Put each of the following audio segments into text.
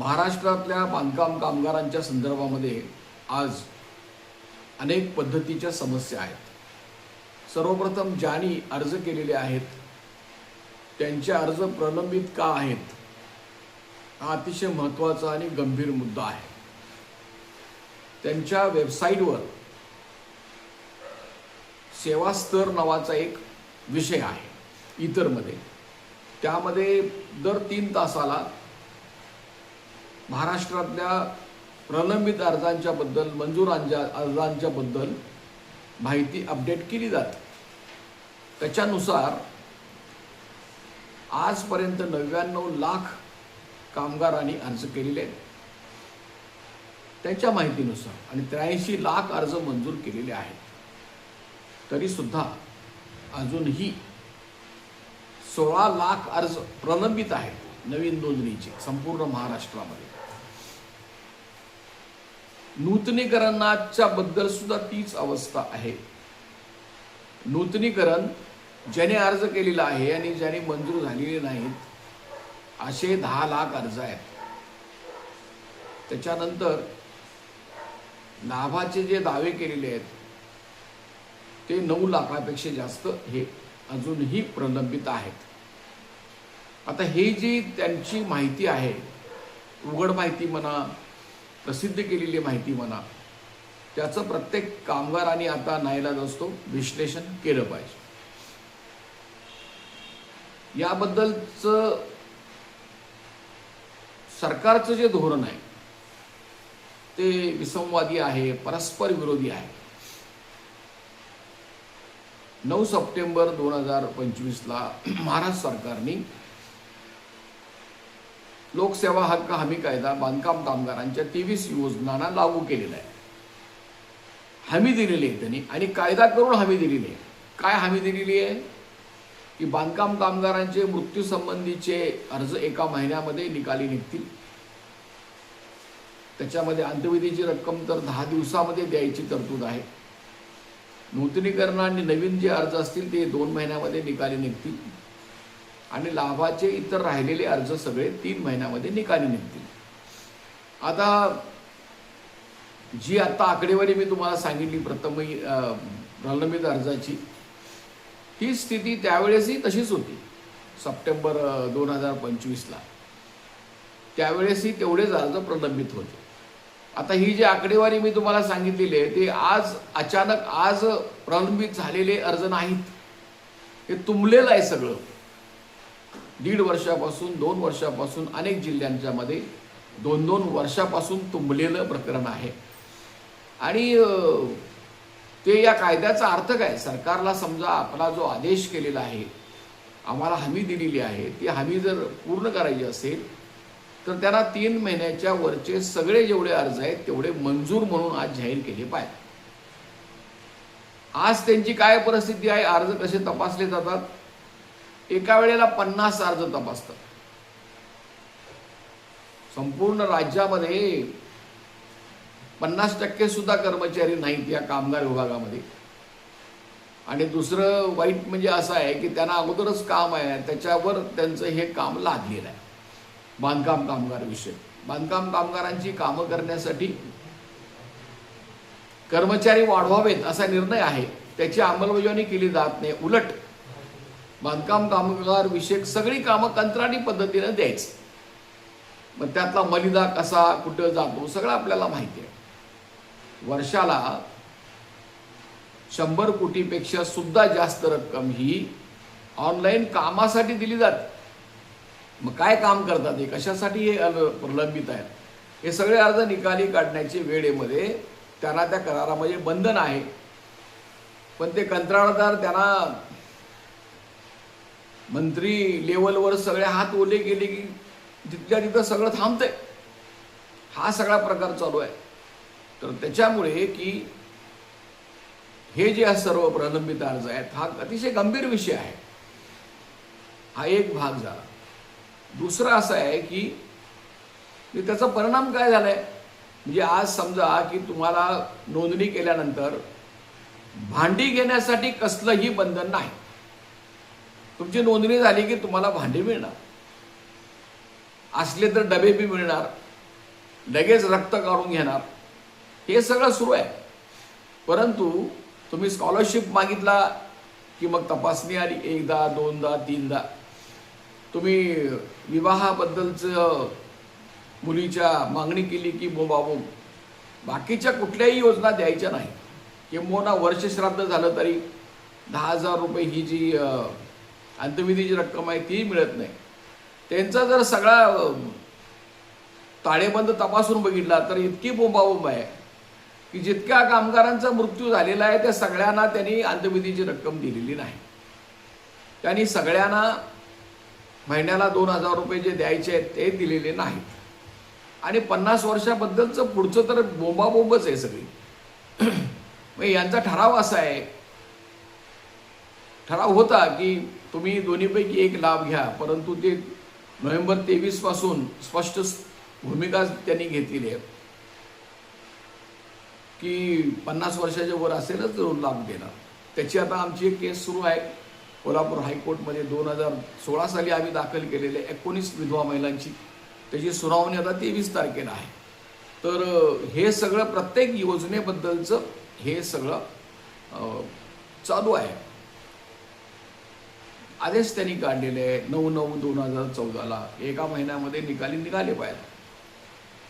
महाराष्ट्रातल्या बांधकाम कामगारांच्या संदर्भामध्ये आज अनेक पद्धतीच्या समस्या आहेत। सर्वप्रथम ज्यांनी अर्ज केलेले आहेत त्यांचे अर्ज प्रलंबित का आहेत हा अतिशय महत्त्वाचा आणि गंभीर मुद्दा आहे। त्यांच्या वेबसाईटवर सेवा स्तर नावाचा एक विषय आहे इतरमध्ये, त्यामध्ये दर 3 तासाला महाराष्ट्रातल्या प्रलंबित अर्जांच्या बद्दल, मंजूर अर्जांच्या बद्दल माहिती अपडेट केली जाते। त्याच्यानुसार आजपर्यंत 99 लाख कामगारांनी अर्ज केलेले आहेत त्यांच्या माहितीनुसार, आणि 83 लाख अर्ज मंजूर केलेले आहेत। तरी सुद्धा अजूनही 16 लाख अर्ज प्रलंबित आहेत नवीन नोंदणीचे संपूर्ण महाराष्ट्रामध्ये। नूतनीकरणाच्या बद्दल सुद्धा तीच अवस्था आहे। नूतनीकरण ज्याने अर्ज केलेला आहे आणि ज्याने मंजूर झालेले नाहीत असे 10 लाख अर्ज आहेत। त्याच्यानंतर लाभाचे जे दावे केलेले आहेत ते 9 लाखापेक्षा जास्त हे अजूनही प्रलंबित आहेत। आता हे जी त्यांची माहिती आहे, उघड माहिती म्हणा, प्रसिद्ध केलेली माहिती म्हणा, त्याचं प्रत्येक कामगारांनी आता नाईलाज असतो विश्लेषण केलं पाहिजे। याबद्दलचं सरकारचं जे धोरण आहे ते विसंवादी आहे, परस्पर विरोधी आहे। 9 सप्टेंबर 2025ला महाराष्ट्र सरकारने लोकसेवा हक्क हमी कायदा बांधकाम कामगारांच्या 23 योजनांना लागू केलेला आहे। हमी दिलेली आहे त्यांनी, आणि कायदा करून हमी दिलेली आहे। काय हमी दिलेली आहे की बांधकाम कामगारांचे मृत्यू संबंधीचे अर्ज 1 महिन्यामध्ये निकाली निघतील। त्याच्यामध्ये अंतविधीची रक्कम तर 10 दिवसामध्ये द्यायची तरतूद आहे। नूतनीकरण आणि नवीन जे अर्ज असतील ते 2 महिन्यामध्ये निकाली निघतील, आणि लाभाचे इतर राहिलेले अर्ज सगळे 3 महिन्यामध्ये निकाली निघतील। आता जी आता आकडेवारी मी तुम्हाला सांगितली प्रथम प्रलंबित अर्जाची, ती स्थिती त्यावेळेसही तशीच होती। सप्टेंबर 2025ला त्यावेळेसही तेवढेच अर्ज प्रलंबित होते। आता ही जी आकडेवारी मी तुम्हाला सांगितलेली आहे ते आज अचानक आज प्रलंबित झालेले अर्ज नाहीत, हे तुंबलेलं आहे सगळं। 1.5 वर्षापासून 2 वर्षापासून अनेक जिल्ह्यांच्या मध्ये 2-2 वर्षापासून तुंबलेलं प्रकरण आहे। आणि ते या कायद्याचा अर्थ काय, सरकारला समजा आपला जो आदेश केलेला आहे, आम्हाला हमी दिलेली आहे, ती हमी जर पूर्ण करायची असेल तर त्यांना 3 महिन्याच्या वरचे सगळे जेवढे अर्ज आहेत तेवढे मंजूर म्हणून आज जाहीर केले पाहिजे। आज त्यांची काय परिस्थिती आहे, अर्ज कसे तपासले जातात, एका वेळेला 50 अर्ज तपासतात। संपूर्ण राज्यामध्ये 50% सुद्धा कर्मचारी नाहीत या कामगार विभागामध्ये। आणि दुसरं वाईट म्हणजे असं आहे की त्यांना अगोदरच काम आहे, त्याच्यावर त्यांचं हे काम लादलेलं आहे। बांधकाम कामगार विषय, बांधकाम कामगारांची कामं करण्यासाठी कर्मचारी वाढवावेत असा निर्णय आहे, त्याची अंमलबजावणी केली जात नाही। उलट बांधकाम कामगार विषयक सगळी कामं कंत्राटी पद्धतीने द्यायचं, मग त्यातला मलिदा कसा कुठं जातो सगळं आपल्याला माहिती आहे। वर्षाला 100 कोटीपेक्षा सुद्धा जास्त रक्कम ही ऑनलाईन कामासाठी दिली जाते। मग काय काम करतात हे, कशासाठी हे प्रलंबित आहेत, हे सगळे अर्ज निकाली काढण्याच्या वेळेमध्ये त्यांना त्या करारामध्ये बंधन आहे, पण ते कंत्राटदार त्यांना मंत्री लेवलवर सगळे हात ओले गेले की तिथल्या तिथं सगळं थांबतंय। हा सगळा प्रकार चालू आहे। तर त्याच्यामुळे की हे जे सर्व प्रलंबित अर्ज आहेत हा अतिशय गंभीर विषय आहे। हा एक भाग झाला। दुसरा असा आहे की त्याचा परिणाम काय झालाय, म्हणजे आज समजा की तुम्हाला नोंदणी केल्यानंतर भांडी घेण्यासाठी कसलंही बंधन नाही। तुमची नोंदणी झाली की तुम्हाला भांडी मिळणार, असले तर डबे बी मिळणार, लगेच रक्त काढून घेणार, हे सगळं सुरू आहे. परंतु तुम्ही स्कॉलरशिप मागितला की मग तपासणी आली, एकदा दोनदा तीनदा. तुम्ही विवाहाबद्दलचं मुलीच्या मागणी केली की बोंबाबोंब. बाकीच्या कुठल्याही योजना द्यायच्या नाही. किंबहुना वर्षश्राद्ध झालं तरी 10,000 रुपये ही जी अंत्यविधीची रक्कम आहे ती मिळत नाही. त्यांचा जर सगळा ताळेबंद तपासून बघितला तर इतकी बोंबाबोंब आहे की जितक्या कामगारांचा मृत्यू झालेला आहे त्या सगळ्यांना त्यांनी अंत्यविधीची रक्कम दिलेली नाही. त्यांनी सगळ्यांना महिन्याला 2,000 रुपये जे द्यायचे आहेत ते दिलेले नाहीत. आणि 50 वर्षाबद्दलचं पुढचं तर बोंबाबोंबच आहे सगळी. मग यांचा ठराव असा आहे, ठराव होता की तुम्ही दोन्हीपैकी एक लाभ घ्या, परंतु ते नोव्हेंबर 23 पासून स्पष्ट भूमिका त्यांनी घेतलेली आहे की 50 वर्षाच्या वर असेलच लाभ देणार. त्याची आता आमची एक केस सुरू आहे कोल्हापूर हायकोर्टमध्ये. 2016 साली आम्ही दाखल केलेले 19 विधवा महिलांची, त्याची सुनावणी आता 23 तारखेला आहे. तर हे सगळं प्रत्येक योजनेबद्दलचं हे सगळं चालू आहे. आदेश त्यांनी काढलेले आहे 9/9/2014 एका महिन्यामध्ये निघाले पाहिजे.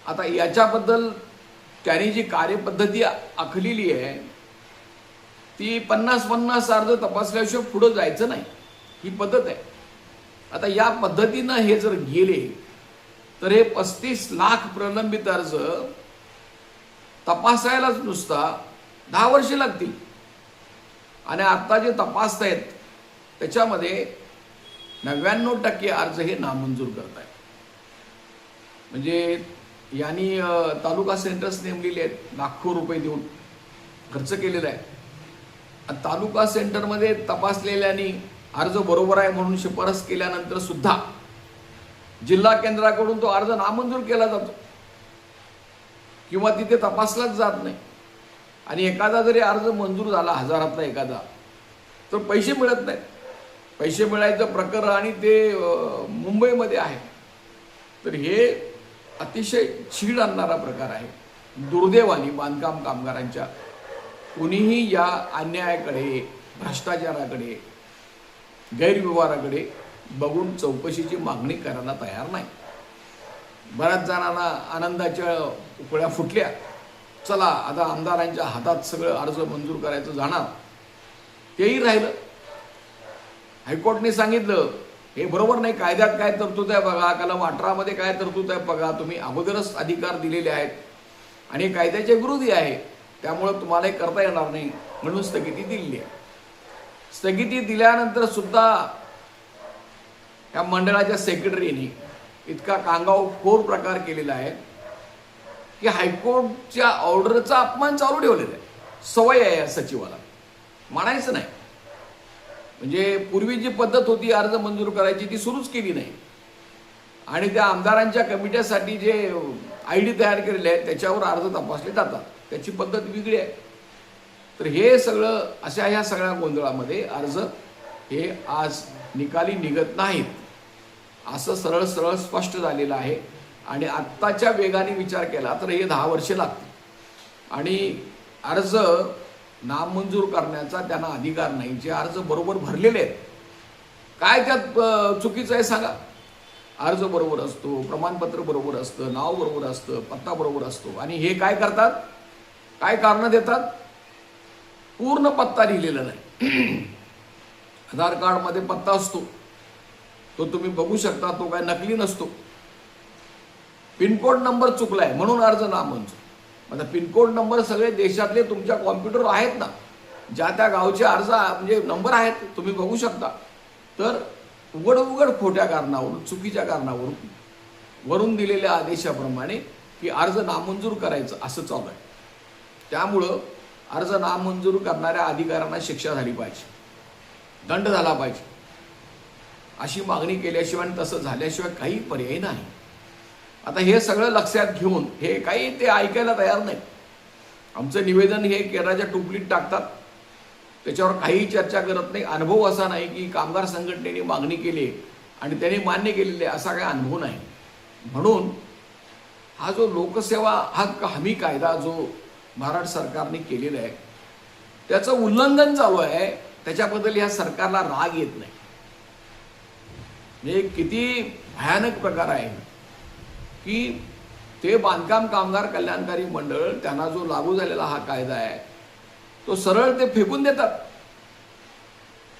आता याच्याबद्दल त्यांनी जी कार्यपद्धती आखलेली आहे ती 50 अर्ज तपासल्याशिवाय पुढे जायचं नाही, ही पद्धत आहे. आता या पद्धतीनं हे जर गेले तर हे 35 लाख प्रलंबित अर्ज तपासायलाच नुसता 10 वर्षे लागतील. आणि आता जे तपासतायत त्याच्यामध्ये 99% अर्ज हे नामंजूर करतायत. म्हणजे यांनी तालुका सेंटर्स नेमलेले आहेत, लाखो रुपये देऊन खर्च केलेला आहे. तालुका सेंटरमध्ये तपासलेल्यांनी अर्ज बरोबर आहे म्हणून शिफारस केल्यानंतर सुद्धा जिल्हा केंद्राकडून तो अर्ज नामंजूर केला जातो किंवा तिथे तपासलाच जात नाही. आणि एखादा जरी अर्ज मंजूर झाला हजारातला एखादा, तर पैसे मिळत नाहीत. पैसे मिळायचं प्रकरण आणि ते मुंबईमध्ये आहे. तर हे अतिशय चीड आणणारा प्रकार आहे. दुर्दैवाने बांधकाम कामगारांच्या कोणीही या अन्यायाकडे, भ्रष्टाचाराकडे, गैरव्यवहाराकडे बघून चौकशीची मागणी करायला तयार नाही. बऱ्याच जणांना आनंदाच्या उकळ्या फुटल्या, चला आता आमदारांच्या हातात सगळं अर्ज मंजूर करायचं जाणार, तेही राहिलं. हायकोर्टने सांगितलं हे बरोबर नाही, कायद्यात काय तरतूद आहे बघा, कलम 18 मध्ये काय तरतूद आहे बघा, तुम्ही अगोदरच अधिकार दिलेले आहेत आणि कायद्याच्या विरोधी आहे, त्यामुळे तुम्हाला हे करता येणार नाही म्हणून स्थगिती दिली आहे. स्थगिती दिल्यानंतर सुद्धा या मंडळाच्या सेक्रेटरीने इतका कांगावखोर प्रकार केलेला आहे की हायकोर्टच्या ऑर्डरचा अपमान चालू ठेवलेला आहे. सवय आहे या सचिवाला, म्हणायचं नाही. म्हणजे पूर्वी जी पद्धत होती अर्ज मंजूर करायची ती सुरूच केली नाही. आणि त्या आमदारांच्या कमिट्यासाठी जे ID तयार केलेले आहेत त्याच्यावर अर्ज तपासले जातात, त्याची पद्धत वेगळी आहे. तर हे सगळं अशा ह्या सगळ्या गोंधळामध्ये अर्ज हे आज निकाली निघत नाहीत असं सरळ सरळ स्पष्ट झालेलं आहे. आणि आत्ताच्या वेगाने विचार केला तर हे 10 वर्षे लागतील. आणि अर्ज नामंजूर करण्याचा त्यांना अधिकार नाही. जे अर्ज बरोबर भरलेले आहेत, काय त्यात चुकीचं आहे सांगा? अर्ज बरोबर असतो, प्रमाणपत्र बरोबर असतं, नाव बरोबर असतं, पत्ता बरोबर असतो. आणि हे काय करतात, काय कारण देतात? पूर्ण पत्ता लिहिलेला नाही. आधार कार्डमध्ये पत्ता असतो, तो तुम्ही बघू शकता, तो काय नकली नसतो. पिनकोड नंबर चुकलाय म्हणून अर्ज नामंजूर. आता पिनकोड नंबर सगळे देशातले तुमच्या कॉम्प्युटर आहेत ना, ज्या त्या गावचे अर्ज म्हणजे नंबर आहेत, तुम्ही बघू शकता. तर उघड खोट्या कारणावरून, चुकीच्या कारणावरून वरून दिलेल्या आदेशाप्रमाणे की अर्ज नामंजूर करायचं असं चालू आहे. त्यामुळं अर्ज नामंजूर करणाऱ्या अधिकाऱ्यांना शिक्षा झाली पाहिजे, दंड झाला पाहिजे, अशी मागणी केल्याशिवाय आणि तसं झाल्याशिवाय काही पर्याय नाही. आता हे सगळं लक्षात घेऊन हे काही ते ऐकायला तयार नाही. आमचं निवेदन हे केराच्या टोपलीत टाकतात, त्याच्यावर काही चर्चा करत नाही. अनुभव असा नाही की कामगार संघटनेने मागणी केली आणि त्यांनी मान्य केलेली असा काही अनुभव नाही. म्हणून हा हा जो लोकसेवा हक्क हमी कायदा जो महाराष्ट्र सरकारने केलेला आहे त्याचं उल्लंघन चालू आहे, त्याच्याबद्दल या सरकारला राग येत नाही. म्हणजे किती भयानक प्रकार आहे की ते बांधकाम कामगार कल्याणकारी मंडळ त्यांना जो लागू झालेला हा कायदा आहे तो सरळ ते फेकून देतात.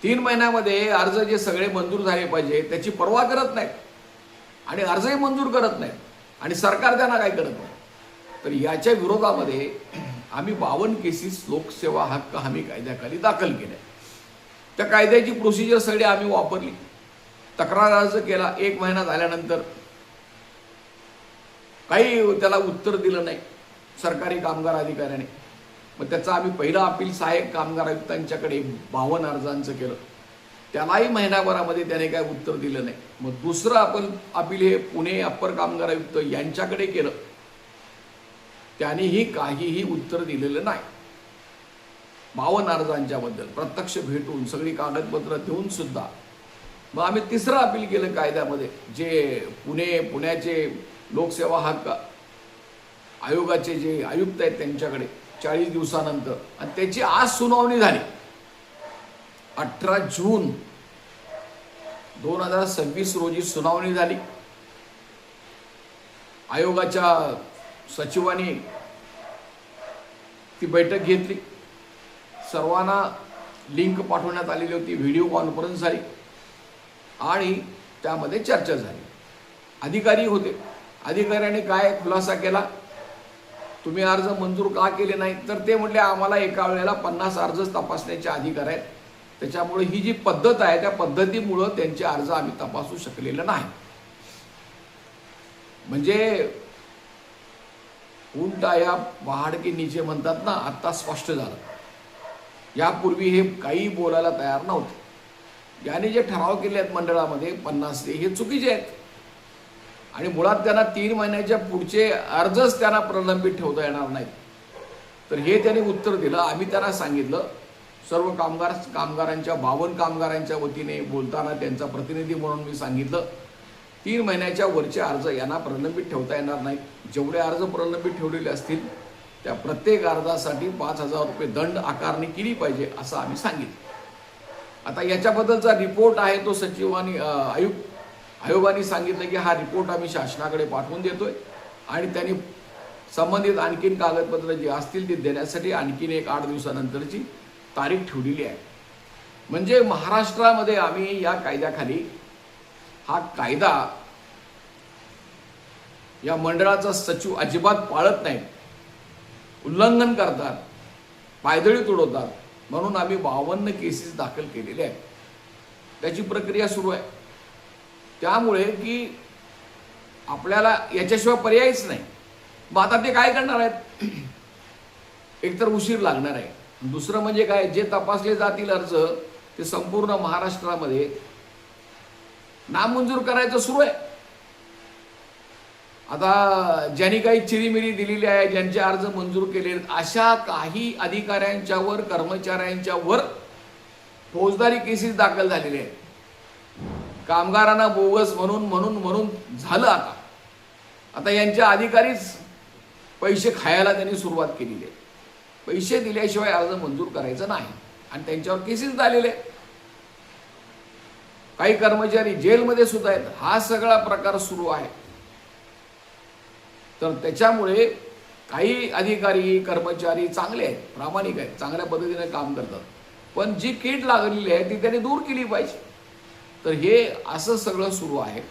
3 महिन्यामध्ये अर्ज जे सगळे मंजूर झाले पाहिजे त्याची पर्वा करत नाहीत आणि अर्जही मंजूर करत नाहीत आणि सरकार त्यांना काय करत नाही. तर याच्या विरोधामध्ये आम्ही 52 केसेस लोकसेवा हक्क हमी कायद्याखाली दाखल केल्या. त्या कायद्याची प्रोसिजर सगळी आम्ही वापरली. तक्रार अर्ज केला, 1 महिना झाल्यानंतर काही त्याला उत्तर दिलं नाही सरकारी कामगार अधिकाऱ्याने. मग त्याचं आम्ही पहिलं अपील सहाय्यक कामगार आयुक्तांच्याकडे 52 अर्जांचं केलं, त्यालाही महिनाभरामध्ये त्याने काय उत्तर दिलं नाही. मग दुसरं अपील हे पुणे अप्पर कामगार आयुक्त यांच्याकडे केलं, त्यानेही काहीही उत्तर दिलेलं नाही. 52 अर्जांच्याबद्दल प्रत्यक्ष भेटून सगळी कागदपत्र देऊन सुद्धा. मग आम्ही तिसरं अपील केलं कायद्यामध्ये, जे पुण्याचे लोकसेवा हक्क आयोगाचे जे आयुक्त आहेत त्यांच्याकडे 40 दिवसानंतर, आणि त्याची आज सुनावणी झाली. 18 जून 2026 रोजी सुनावणी झाली. आयोगाच्या सचिवांनी ती बैठक घेतली, सर्वांना लिंक पाठवण्यात आलेली होती, व्हिडिओ कॉन्फरन्स झाली आणि त्यामध्ये चर्चा झाली. अधिकारी होते, अधिकाऱ्याने काय खुलासा केला, तुम्ही अर्ज मंजूर का केले नाही, तर ते म्हटले आम्हाला एका वेळेला 50 अर्ज तपासण्याचे अधिकार आहेत, त्याच्यामुळे ही जी पद्धत आहे त्या पद्धतीमुळे त्यांचे अर्ज आम्ही तपासू शकलेले नाही. म्हणजे उंट या पहाड के नीचे म्हणतात ना, आता स्पष्ट झालं. यापूर्वी हे काही बोलायला तयार नव्हते. याने जे ठराव केले आहेत मंडळामध्ये 50 हे चुकीचे आहेत आणि मुळात त्यांना 3 महिन्याच्या पुढचे अर्जच त्यांना प्रलंबित ठेवता येणार नाहीत. तर हे त्यांनी उत्तर दिलं. आम्ही त्यांना सांगितलं, सर्व कामगारांच्या 52 कामगारांच्या वतीने बोलताना त्यांचा प्रतिनिधी म्हणून मी सांगितलं, 3 महिन्याच्या वरचे अर्ज यांना प्रलंबित ठेवता येणार नाहीत. जेवढे अर्ज प्रलंबित ठेवलेले असतील त्या प्रत्येक अर्जासाठी 5,000 रुपये दंड आकारणी केली पाहिजे असं आम्ही सांगितलं. आता याच्याबद्दलचा रिपोर्ट आहे तो सचिवांनी आयोगाने सांगितलं की हा रिपोर्ट आम्ही शासनाकडे पाठवून देतोय आणि त्यांनी संबंधित आणखीन कागदपत्र जे असतील ते देण्यासाठी आणखीन एक 8 दिवसानंतरची तारीख ठेवलेली आहे. म्हणजे महाराष्ट्रामध्ये आम्ही या कायद्याखाली हा कायदा या मंडळाचा सचिव अजिबात पाळत नाही, उल्लंघन करतात, पायदळी तुडवतात, म्हणून आम्ही 52 केसेस दाखल केलेले आहेत. त्याची प्रक्रिया सुरू आहे. त्यामुळे की आपल्याला याच्याशिवाय पर्यायच नाही. मग आता ते काय करणार आहेत, एकतर उशीर लागणार आहे, दुसरं म्हणजे काय, जे तपासले जातील अर्ज ते संपूर्ण महाराष्ट्रामध्ये नामंजूर करायचं सुरू आहे. आता ज्यांनी काही चिरीमिरी दिलेली आहे, ज्यांचे अर्ज मंजूर केले, अशा काही अधिकाऱ्यांच्यावर कर्मचाऱ्यांच्यावर फौजदारी केसेस दाखल झालेले आहेत. कामगारांना बोगस म्हणून झालं. आता यांच्या अधिकारीच पैसे खायला त्यांनी सुरुवात केलेली आहे. पैसे दिल्याशिवाय अर्ज मंजूर करायचं नाही आणि त्यांच्यावर केसेस झालेले. काही कर्मचारी जेलमध्ये सुद्धा आहेत. हा सगळा प्रकार सुरू आहे. तर त्याच्यामुळे काही अधिकारी कर्मचारी चांगले आहेत, प्रामाणिक आहेत, चांगल्या पद्धतीने काम करतात, पण जी कीड लागलेली आहे ती त्यांनी दूर केली पाहिजे. तर हे असं सगळं सुरू आहे.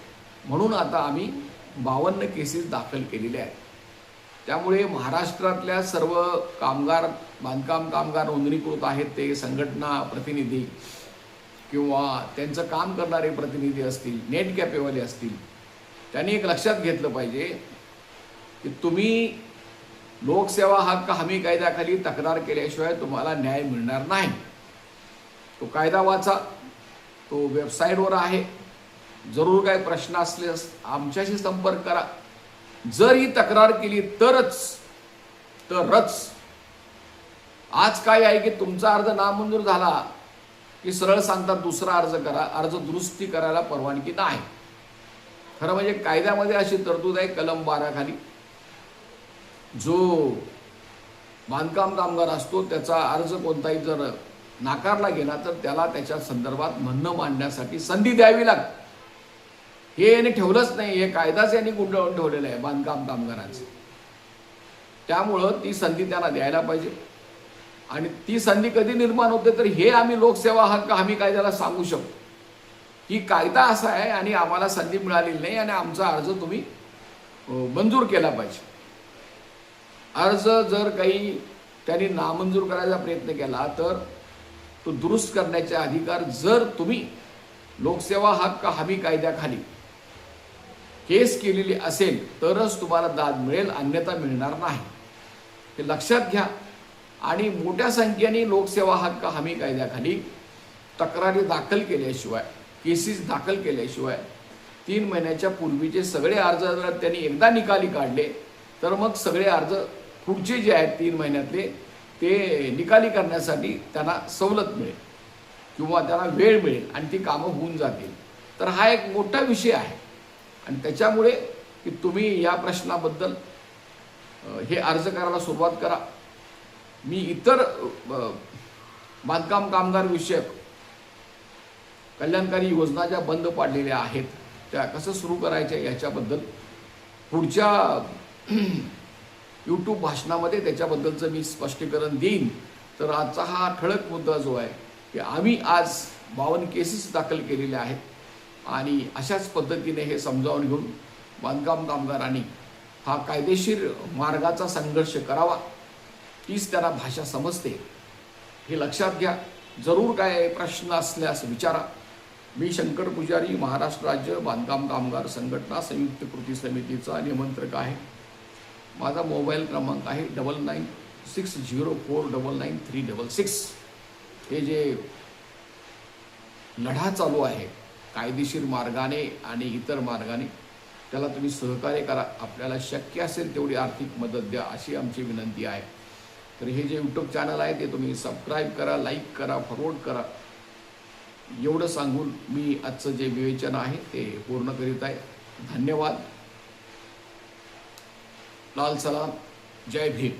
म्हणून आता आम्ही 52 केसेस दाखल केलेले आहेत. त्यामुळे महाराष्ट्रातल्या सर्व बांधकाम कामगार नोंदणीकृत आहेत ते संघटना प्रतिनिधी किंवा त्यांचं काम करणारे प्रतिनिधी असतील, नेट कॅपेवाले असतील, त्यांनी एक लक्षात घेतलं पाहिजे की तुम्ही लोकसेवा हक्क हमी कायद्याखाली तक्रार केल्याशिवाय तुम्हाला न्याय मिळणार नाही. तो कायदा वाचा, तो वेबसाईटवर आहे. जरूर काही प्रश्न असल्यास आमच्याशी संपर्क करा. जर ही तक्रार केली तरच आज काय आहे की तुमचा अर्ज नामंजूर झाला की सरळ सांगतात दुसरा अर्ज करा, अर्ज दुरुस्ती करायला परवानगी नाही. खरं म्हणजे कायद्यामध्ये अशी तरतूद आहे कलम 12 खाली जो बांधकाम कामगार असतो त्याचा अर्ज कोणताही जर नाकारला गेला तर त्याला त्याच्या संदर्भात म्हणणं मांडण्यासाठी संधी द्यावी लागते. हे याने ठेवलंच नाही, हे कायदाच यांनी गुंडाळून ठेवलेला आहे बांधकाम कामगारांचं. त्यामुळं ती संधी त्यांना द्यायला पाहिजे. आणि ती संधी कधी निर्माण होते तर हे आम्ही लोकसेवा हक्क हमी कायद्याला सांगू शकतो की कायदा असा आहे आणि आम्हाला संधी मिळालेली नाही आणि आमचा अर्ज तुम्ही मंजूर केला पाहिजे. अर्ज जर काही त्यांनी नामंजूर करायचा प्रयत्न केला तर तो दुरुस्त करण्याचे अधिकार जर तुम्ही लोकसेवा हक्क हमी कायद्याखाली केस केलेली असेल तरच तुम्हाला दाद मिळेल, अन्यथा मिळणार नाही. हे लक्षात घ्या. आणि मोठ्या संख्येने लोकसेवा हक्क हमी कायद्याखाली तक्रारी दाखल केल्याशिवाय, केसेस दाखल केल्याशिवाय 3 महिन्याच्या पूर्वीचे सगळे अर्ज जर त्यांनी एकदा निकाली काढले तर मग सगळे अर्ज पुढचे जे आहेत 3 महिन्यातले ते निकाली करण्यासाठी त्यांना सवलत मिळेल किंवा त्यांना वेळ मिळेल आणि ती कामं होऊन जातील. तर हा एक मोठा विषय आहे आणि त्याच्यामुळे की तुम्ही या प्रश्नाबद्दल हे अर्ज करायला सुरुवात करा. मी इतर बांधकाम कामगार विषयक कल्याणकारी योजना ज्या बंद पाडलेल्या आहेत त्या कसं सुरू करायच्या याच्याबद्दल पुढच्या यूट्यूब भाषणामध्ये त्याच्याबद्दलचं मी स्पष्टीकरण देईन. तर आजचा हा ठळक मुद्दा जो आहे की आम्ही आज 52 केसेस दाखल केलेल्या आहेत आणि अशाच पद्धतीने हे समजावून घेऊन बांधकाम कामगारांनी हा कायदेशीर मार्गाचा संघर्ष करावा. तीच त्यांना भाषा समजते हे लक्षात घ्या. जरूर काय प्रश्न असल्यास विचारा. मी शंकर पुजारी, महाराष्ट्र राज्य बांधकाम कामगार संघटना संयुक्त कृती समितीचा निमंत्रक आहे. माझा मोबाईल क्रमांक आहे 9960499366. हे जे लढा चालू आहे कायदेशीर मार्गाने आणि इतर मार्गाने त्याला तुम्ही सहकार्य करा. आपल्याला शक्य असेल तेवढी आर्थिक मदत द्या अशी आमची विनंती आहे. तर हे जे यूट्यूब चॅनल आहे ते तुम्ही सबस्क्राईब करा, लाईक करा, फॉरवर्ड करा. एवढं सांगून मी आजचं जे विवेचन आहे ते पूर्ण करीत आहे. धन्यवाद. लाल सलाम. जय भीम.